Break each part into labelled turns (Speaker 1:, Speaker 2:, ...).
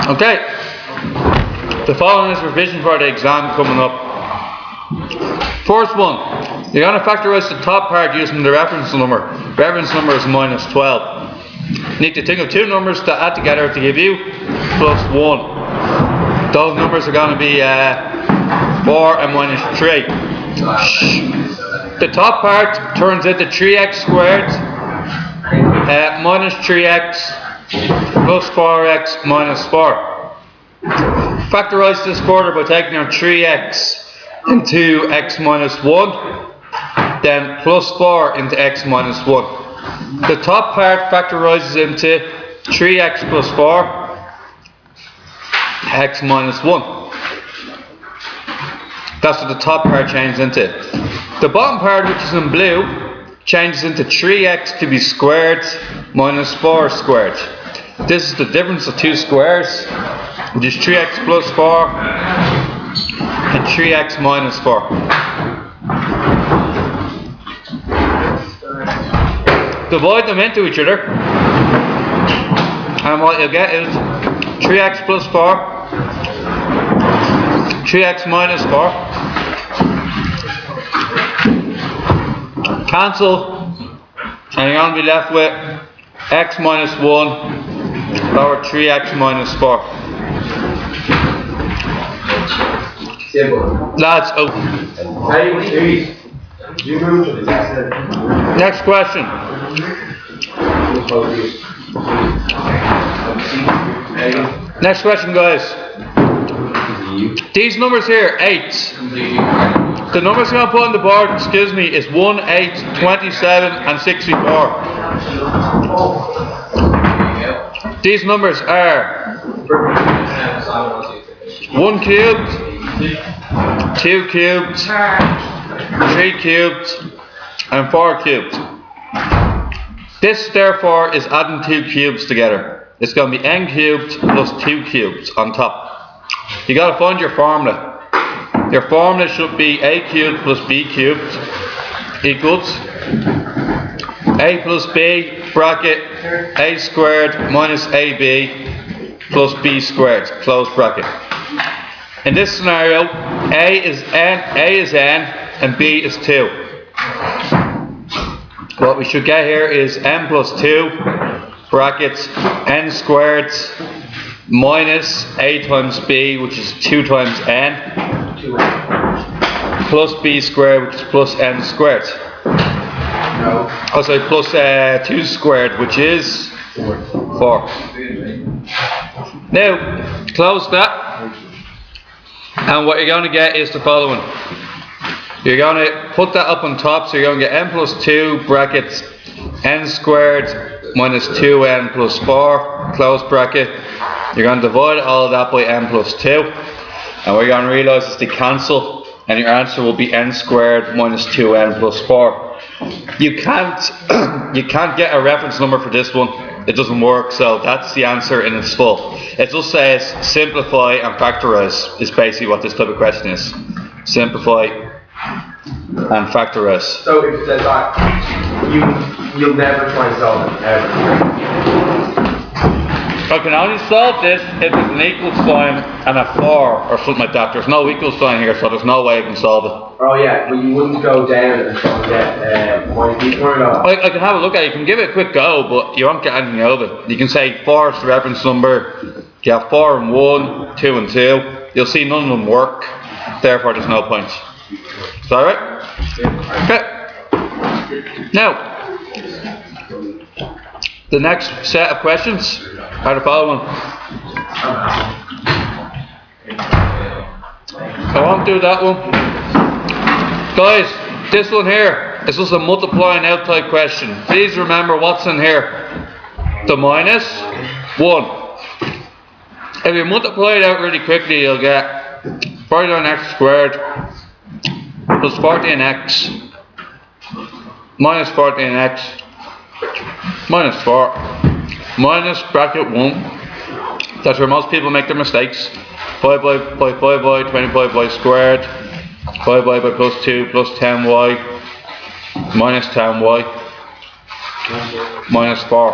Speaker 1: Okay, the following is revision for the exam coming up. First one, you're going to factorise the top part using the reference number. Reference number is minus 12. You need to think of two numbers to add together to give you plus 1. Those numbers are going to be 4 and minus 3. The top part turns into 3x squared minus 3x plus 4x minus 4. Factorise this further by taking our 3x into x minus 1, then plus 4 into x minus 1. The top part factorises into 3x plus 4, x minus 1. That's what the top part changes into. The bottom part, which is in blue, changes into 3x to be squared minus 4 squared. This is the difference of two squares, which is 3x plus 4 and 3x minus 4. Divide them into each other, and what you'll get is 3x plus 4, 3x minus 4. Cancel, and you're going to be left with x minus 1 over 3x minus 4. Lads, next question. Next question, guys. These numbers here, 8. The numbers I'm going to put on the board, is 1, 8, 27 and 64. These numbers are 1 cubed, 2 cubed, 3 cubed and 4 cubed. This therefore is adding 2 cubes together. It's going to be n cubed plus 2 cubes on top. You got to find your formula. Your formula should be a cubed plus b cubed equals a plus b bracket a squared minus ab plus b squared, close bracket. In this scenario, a is n and b is 2. What we should get here is n plus 2 brackets n squared minus a times b, which is 2 times n, plus b squared, which is plus n squared. Also plus 2 squared, which is 4. Now, close that, and what you're going to get is the following. You're going to put that up on top, so you're going to get n plus 2 brackets n squared minus 2n plus 4, close bracket. You're going to divide all of that by n plus 2, and what you're going to realise is they cancel, and your answer will be n squared minus 2n plus 4. You can't get a reference number for this one. It doesn't work, so that's the answer in its full. It just says simplify and factorise is basically what this type of question is. Simplify and factorise.
Speaker 2: So if it says that, you'll never try and solve it, ever.
Speaker 1: I can only solve this if it's an equal sign and a 4 or something like that. There's no equal sign here, so there's no way I can solve it.
Speaker 2: Oh yeah, but you wouldn't go down and try and get minus b squared.
Speaker 1: I can have a look at it. You can give it a quick go, but you won't get anything out of it. You can say 4 is the reference number. You have 4 and 1, 2 and 2. You'll see none of them work. Therefore, there's no point. Is that right? Okay. Now, the next set of questions are the following. I won't do that one. Guys, this one here is just a multiplying out type question. Please remember what's in here. The minus 1. If you multiply it out really quickly, you'll get 49x squared plus 14x minus 14x minus 4 minus bracket 1. That's where most people make their mistakes. 5y, 25y squared, 5y by plus 2 plus 10y minus 10y minus 4.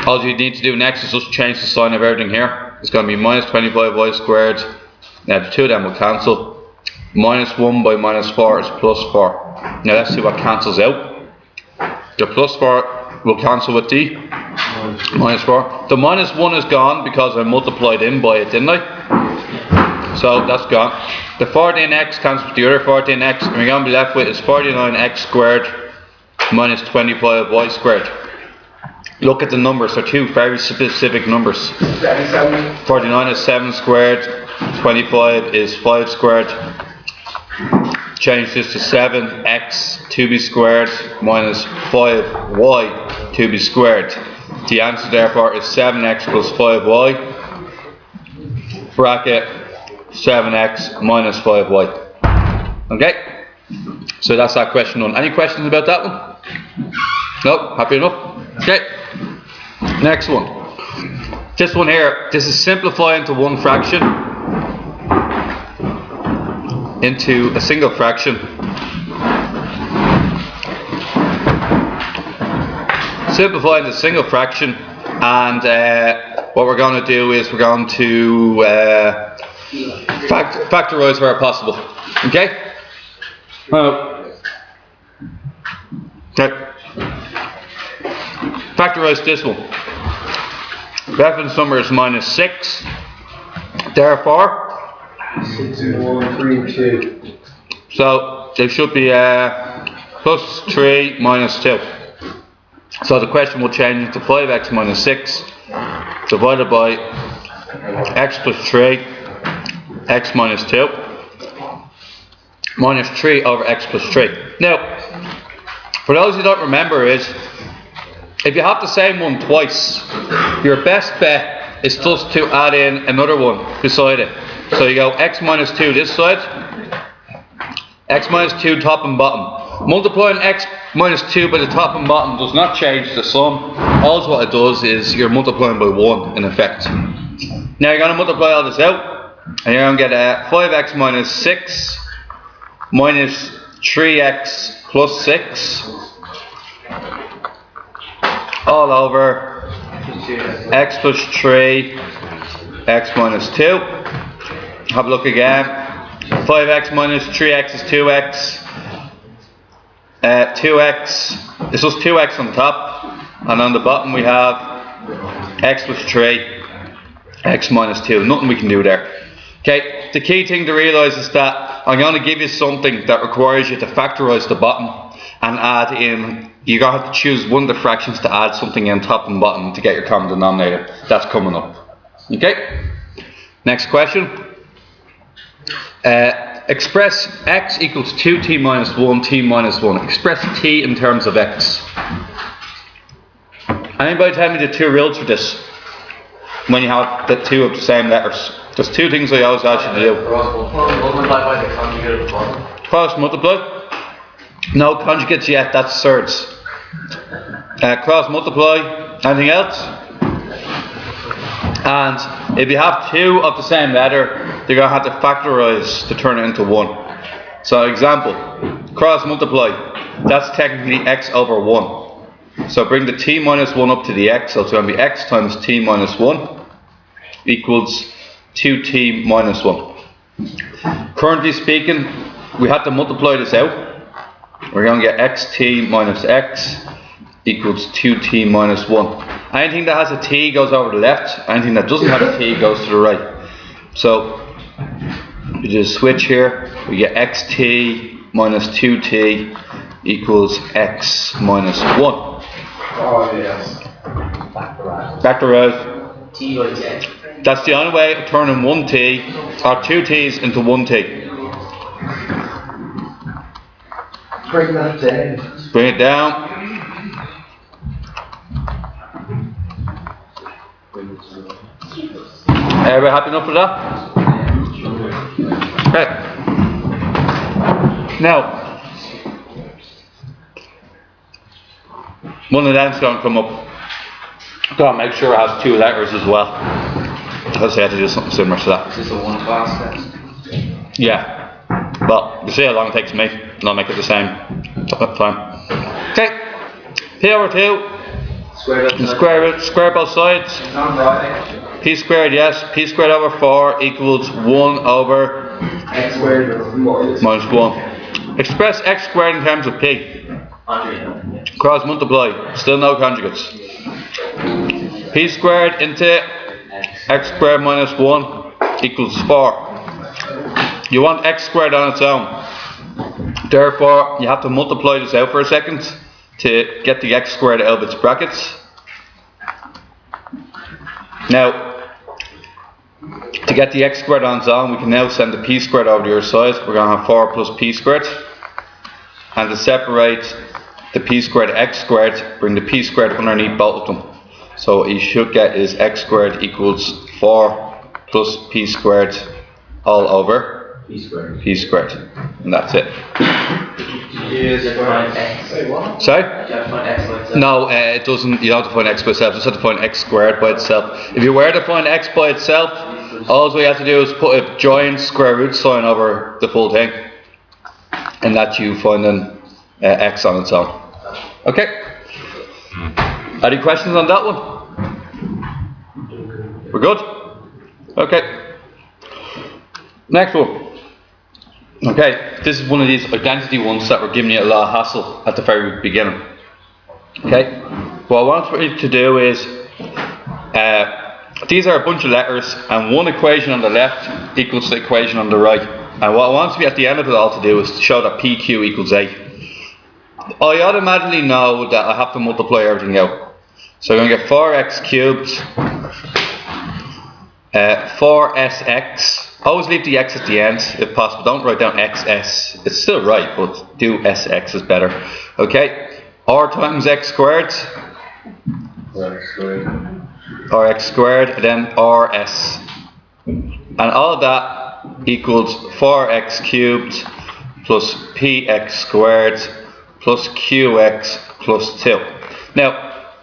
Speaker 1: All you need to do next is just change the sign of everything here. It's going to be minus 25y squared. Now the two of them will cancel. Minus 1 by minus 4 is plus 4. Now let's see what cancels out. The plus 4 will cancel with the minus 4. The minus 1 is gone because I multiplied in by it, didn't I? So that's gone. The 14x cancels with the other 14x, and we're going to be left with is 49x squared minus 25y squared. Look at the numbers, they're two very specific numbers. 49 is 7 squared, 25 is 5 squared. Change this to 7x 2b squared minus 5y 2b squared. The answer therefore is 7x plus 5y bracket 7x minus 5y. Okay? So that's that question done. Any questions about that one? No? Happy enough? Okay. Next one. This one here, this is simplifying to one fraction into a single fraction. Simplifying the single fraction, and what we're going to do is we're going to factorize where possible. Okay? Okay. Factorize this one. Reference number is minus 6. Therefore,
Speaker 2: 6, 1, 3, 2.
Speaker 1: So there should be plus 3 minus 2. So the question will change into 5x minus 6 divided by x plus 3, x minus 2, minus 3 over x plus 3. Now, for those who don't remember is, if you have the same one twice, your best bet is just to add in another one beside it. So you go x minus 2 this side, x minus 2 top and bottom. Multiplying x minus 2 by the top and bottom does not change the sum. All what it does is you're multiplying by 1 in effect. Now you're going to multiply all this out, and you're going to get 5x minus 6 minus 3x plus 6 all over x plus 3 x minus 2. Have a look again. 5x minus 3x is 2x. 2x is just 2x on top, and on the bottom we have x plus 3 x minus 2. Nothing we can do there. Okay, the key thing to realise is that I'm going to give you something that requires you to factorise the bottom and add in. You're going to have to choose one of the fractions to add something in top and bottom to get your common denominator. That's coming up. Okay? Next question. Express x equals 2t minus 1, t minus 1. Express t in terms of x. Anybody tell me the two rules for this? When you have the two of the same letters. There's two things I always ask you to do.
Speaker 2: Multiply by the conjugate of the bottom.
Speaker 1: Cross multiply. No conjugates yet, that's thirds. Cross multiply. Anything else? And if you have two of the same letter, you're going to have to factorize to turn it into 1. So example, cross multiply. That's technically x over 1. So bring the t minus 1 up to the x. So it's going to be x times t minus 1 equals 2t minus 1. Currently speaking, we have to multiply this out. We're going to get xt minus x equals 2t minus 1. Anything that has a t goes over the left. Anything that doesn't have a t goes to the right. So we just switch here. We get xt minus 2t equals x minus 1.
Speaker 2: Oh yes.
Speaker 1: Factorize.
Speaker 2: T by t.
Speaker 1: That's the only way of turning 1t or 2t's into 1t.
Speaker 2: Bring that down.
Speaker 1: Bring it down. Everybody happy enough with that? Okay. Now, one of them's going to come up. Got to make sure it has two letters as well. Because I had to do something similar to that.
Speaker 2: Is this a one class test?
Speaker 1: Yeah. Well, you see how long it takes me, and I'll make it the same time. Okay. P over 2 Square both sides. P squared, yes. P squared over 4 equals 1 over
Speaker 2: X squared
Speaker 1: minus 1. Express x squared in terms of p. Cross multiply. Still no conjugates. P squared into x squared minus 1 equals 4. You want x squared on its own. Therefore, you have to multiply this out for a second to get the x squared out of its brackets. Now, to get the x squared on its own, we can now send the p squared over the other side. We're going to have 4 plus p squared. And to separate the p squared x squared, bring the p squared underneath both of them. So what you should get is x squared equals 4 plus p squared all over
Speaker 2: P squared.
Speaker 1: p squared. And that's it. Sorry? No, it doesn't. You don't have to find x by itself. You just have to find x squared by itself. If you were to find x by itself, all we have to do is put a giant square root sign over the full thing, and that's you finding x on its own. Okay. Any questions on that one? We're good? Okay. Next one. Okay, this is one of these identity ones that were giving you a lot of hassle at the very beginning. Okay, what I want you to do is, these are a bunch of letters, and one equation on the left equals the equation on the right. And what I want to be at the end of it all to do is to show that PQ equals 8. I automatically know that I have to multiply everything out. So I'm going to get 4x cubed, 4sx. Always leave the x at the end if possible. Don't write down xs. It's still right, but do sx is better. Okay. R times x squared. Or x squared, and then rs. And all of that equals 4x cubed plus px squared plus qx plus 2. Now,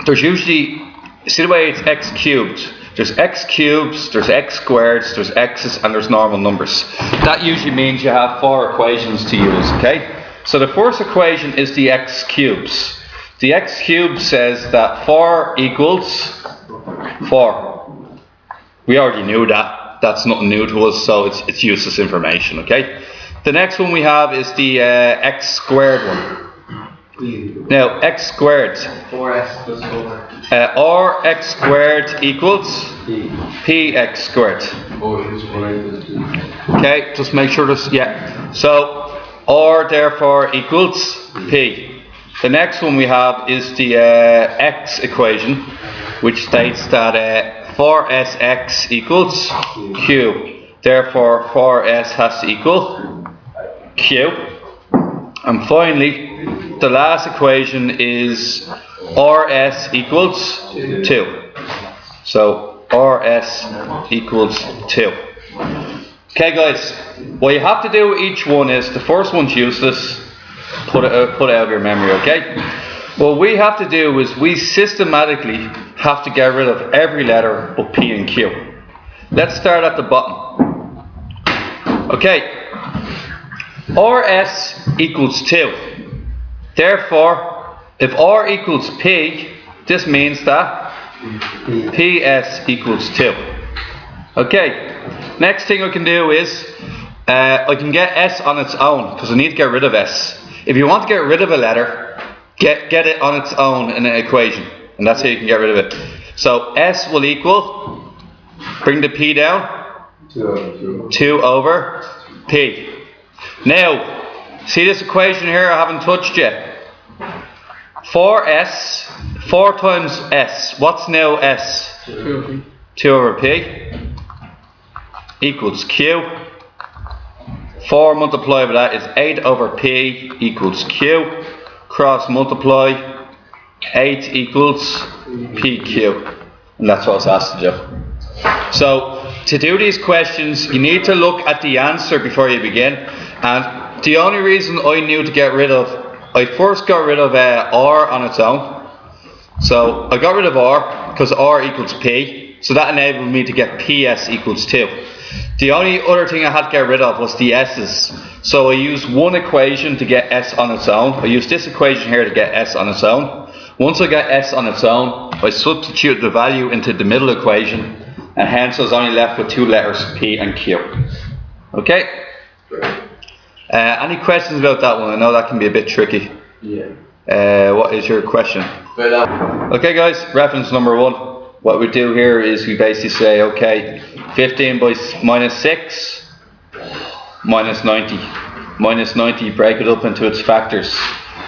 Speaker 1: there's usually, see the way it's x cubed? There's x cubes, there's x squareds, there's x's, and there's normal numbers. That usually means you have 4 equations to use, okay? So the first equation is the x cubes. The x cubed says that 4 equals 4. We already knew that. That's nothing new to us, so it's useless information, okay? The next one we have is the x squared one. Now, x squared.
Speaker 2: 4x plus 4.
Speaker 1: Or x squared equals px squared. Okay, just make sure this, yeah. So, or therefore equals p. The next one we have is the x equation, which states that 4sx equals q. Therefore, 4s has to equal q. And finally, the last equation is rs equals 2. So rs equals 2. Okay guys, what you have to do with each one is, the first one's useless, put it out of your memory, okay? What we have to do is we systematically have to get rid of every letter but p and q. Let's start at the bottom. Okay, rs equals 2. Therefore, if r equals p, this means that ps equals 2. Okay, next thing I can do is I can get s on its own, because I need to get rid of s. If you want to get rid of a letter, get it on its own in an equation, and that's how you can get rid of it. So s will equal, bring the p down, 2 over p. Now, see this equation here I haven't touched yet? 4s, 4 times s. What's now s? 2 over p equals q. 4 multiplied by that is 8 over p equals q. Cross multiply, 8 equals pq. And that's what I was asked to do. So, to do these questions, you need to look at the answer before you begin. And the only reason I knew to get rid of, I first got rid of r on its own. So I got rid of r because r equals p. So that enabled me to get ps equals 2. The only other thing I had to get rid of was the s's. So I used one equation to get s on its own. I used this equation here to get s on its own. Once I get s on its own, I substitute the value into the middle equation, and hence I was only left with two letters p and q. Okay? Any questions about that one? I know that can be a bit tricky.
Speaker 2: Yeah.
Speaker 1: What is your question? Okay guys, reference number 1. What we do here is we basically say, okay, 15 by minus 6 minus 90. Minus 90, break it up into its factors.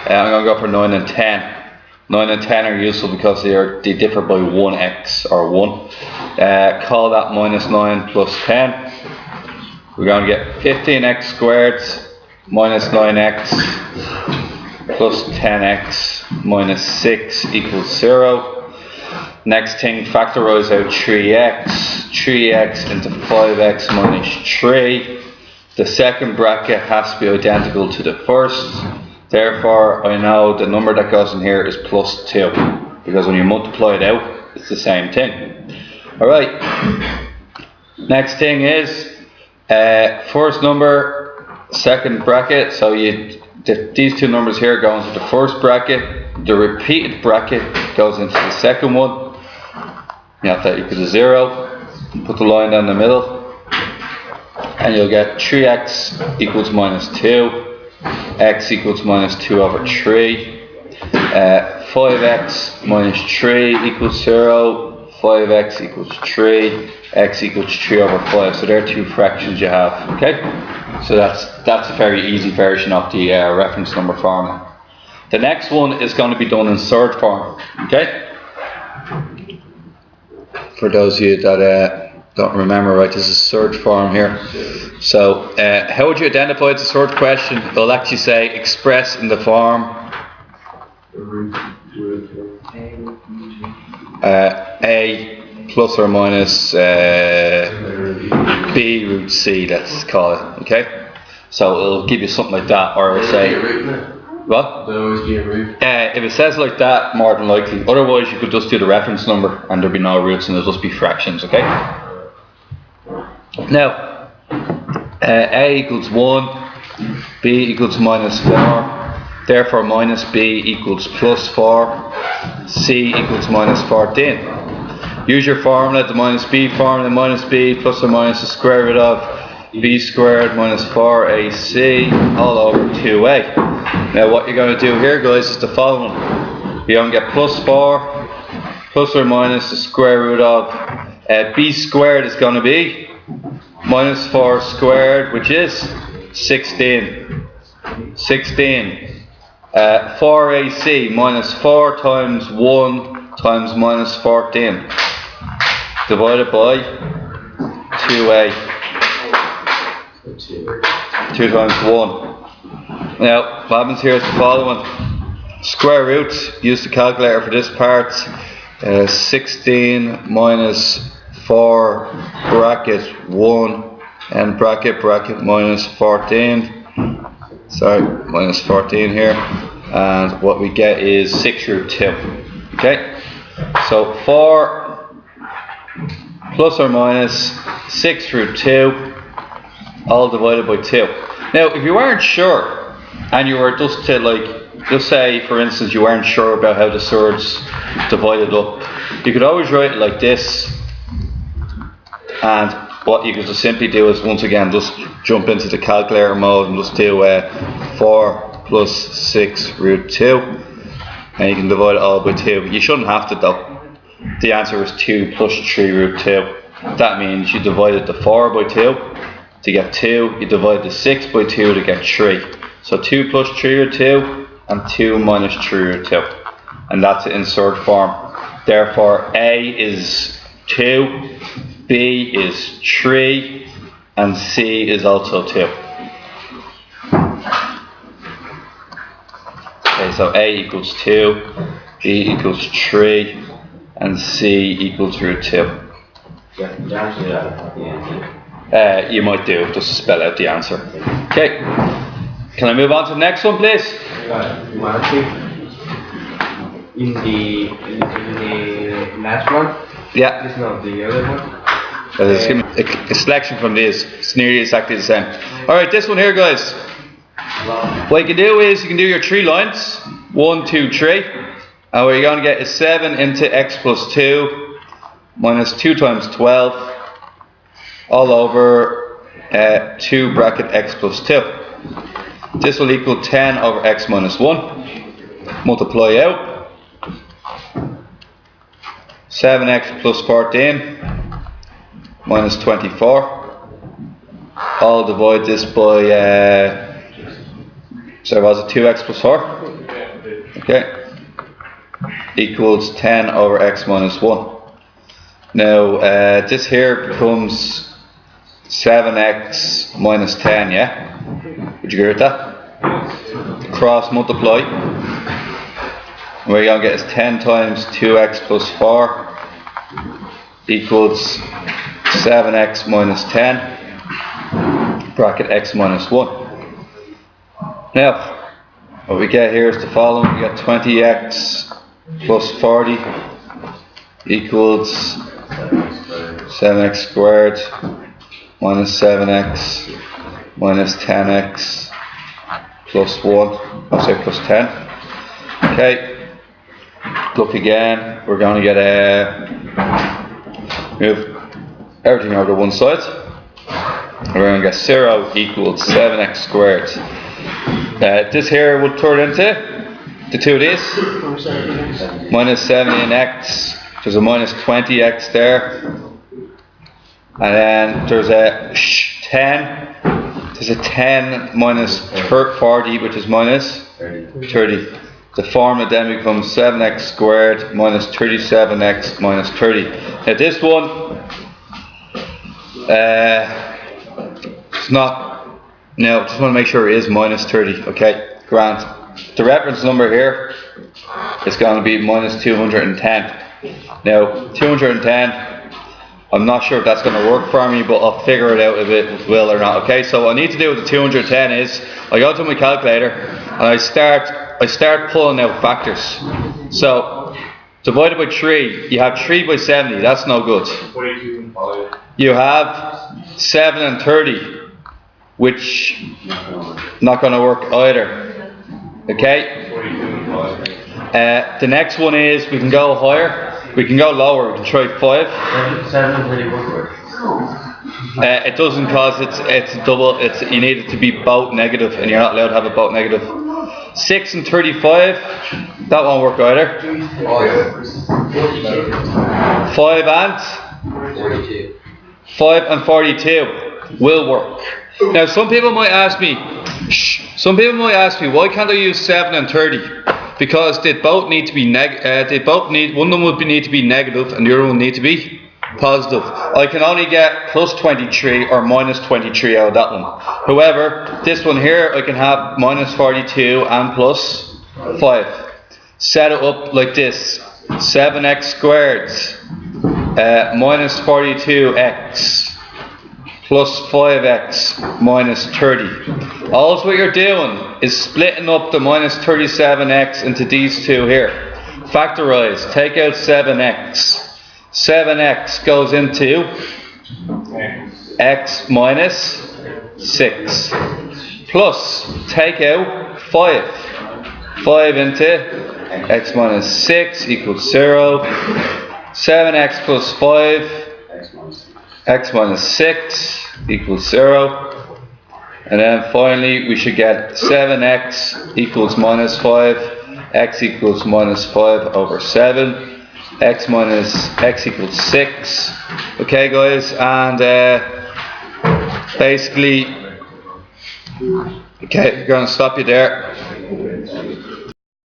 Speaker 1: I'm going to go for 9 and 10. 9 and 10 are useful because they differ by 1x or 1. Call that minus 9 plus 10. We're going to get 15x squared minus 9x plus 10x minus 6 equals 0. Next thing, factorize out 3x. 3x into 5x minus 3. The second bracket has to be identical to the first. Therefore, I know the number that goes in here is plus 2. Because when you multiply it out, it's the same thing. Alright. Next thing is, first number, second bracket. So these two numbers here go into the first bracket. The repeated bracket goes into the second one. You have that equals to 0. Put the line down the middle. And you'll get 3x equals minus 2. X equals minus 2 over 3. 5x minus 3 equals 0. 5x equals 3. X equals 3 over 5. So there are two fractions you have. Okay? So that's a very easy version of the reference number formula. The next one is going to be done in surd form. Okay? For those of you that don't remember, right, this is surd form here. So, how would you identify the surd question? It'll actually say express in the form a plus or minus b root c, let's call it. Okay? So it'll give you something like that, or it'll say what? If it says like that, more than likely. Otherwise, you could just do the reference number and there'll be no roots and it'll just be fractions. Okay? Now, a equals 1, b equals minus 4, therefore minus b equals plus 4, c equals minus 14. Use your formula, the minus b formula, minus b plus or minus the square root of b squared minus 4ac all over 2a. Now what you're going to do here, guys, is the following. You're going to get plus 4 plus or minus the square root of b squared is going to be minus 4 squared, which is 16. 16. 4ac minus 4 times 1 times minus 14 divided by 2a. 2 times 1. Now, what happens here is the following. Square root, use the calculator for this part. 16 minus 4 bracket 1 and bracket minus 14. Sorry, minus 14 here. And what we get is 6 root 2. Okay? So 4 plus or minus 6 root 2 all divided by 2. Now, if you weren't sure, and you were just to say, for instance, you weren't sure about how the surds divided up, you could always write it like this, and what you could just simply do is, once again, just jump into the calculator mode and just do 4 plus 6 root 2, and you can divide it all by 2. You shouldn't have to though. The answer is 2 plus 3 root 2. That means you divided the 4 by 2 to get 2, you divide the 6 by 2 to get 3. So 2 plus 3 root 2 and 2 minus 3 root 2. And that's it in surd form. Therefore, A is 2, B is 3, and C is also 2. Okay, so A equals 2, B equals 3, and C equals root 2. You might do, just to spell out the answer. Okay, can I move on to the next one, please?
Speaker 2: In the last one?
Speaker 1: Yeah.
Speaker 2: This is not the other one.
Speaker 1: Let's give me a selection from these. It's nearly exactly the same. Alright, this one here, guys. What you can do is you can do your 3 lines. 1, 2, 3. And what you're going to get is 7 into x plus 2 minus 2 times 12 all over 2 bracket x plus 2. This will equal 10 over x minus 1. Multiply out. 7x plus 14 minus 24. I'll divide this by, so was it 2x plus 4? Okay. Equals 10 over x minus 1. Now, this here becomes 7x minus 10, yeah? Would you agree with that? Cross multiply. And what you're going to get is 10 times 2x plus 4 equals 7x minus 10, bracket x minus 1. Now, what we get here is the following. We get 20x plus 40 equals 7x squared minus 7x minus 10x plus 1, I'll say plus 10. Okay, look again, we're going to get move everything over to one side. We're going to get 0 equals 7x squared. This here would turn into the two of these. Minus 17x. There's a minus 20x there. And then there's a 10. There's a 10 minus 40, which is minus 30. The formula then becomes 7x squared minus 37x minus 30. Now this one, it's not, no, just want to make sure it is minus 30, okay, grand. The reference number here is going to be minus 210. Now, 210, I'm not sure if that's going to work for me, but I'll figure it out if it will or not, okay? So what I need to do with the 210 is, I go to my calculator, and I start pulling out factors. So, divided by 3, you have 3 by 70, that's no good.
Speaker 2: 42 and 5. You
Speaker 1: have 7 and 30, which not going to work either. Okay?
Speaker 2: 42 and 5.
Speaker 1: The next one is we can go higher, we can go lower, we can try 5.
Speaker 2: 7 and 30 work.
Speaker 1: It doesn't cause it's double, you need it to be both negative, and you're not allowed to have it both negative. 6 and 35, that won't work either. 5 and 42 will work. Now some people might ask me, why can't I use 7 and 30? Because they both need to be one of them would need to be negative and the other one need to be positive. I can only get plus 23 or minus 23 out of that one. However, this one here I can have minus 42 and plus 5. Set it up like this: 7x squared minus 42x plus 5x minus 30. All what you're doing is splitting up the minus 37x into these two here. Factorize, take out 7x. 7x goes into x minus 6. Plus, take out 5. 5 into x minus 6 equals 0. 7x plus 5, x minus 6 equals 0. And then finally we should get 7x equals minus 5, x equals minus 5 over 7, x equals 6. Okay guys, and basically, okay, we're going to stop you there.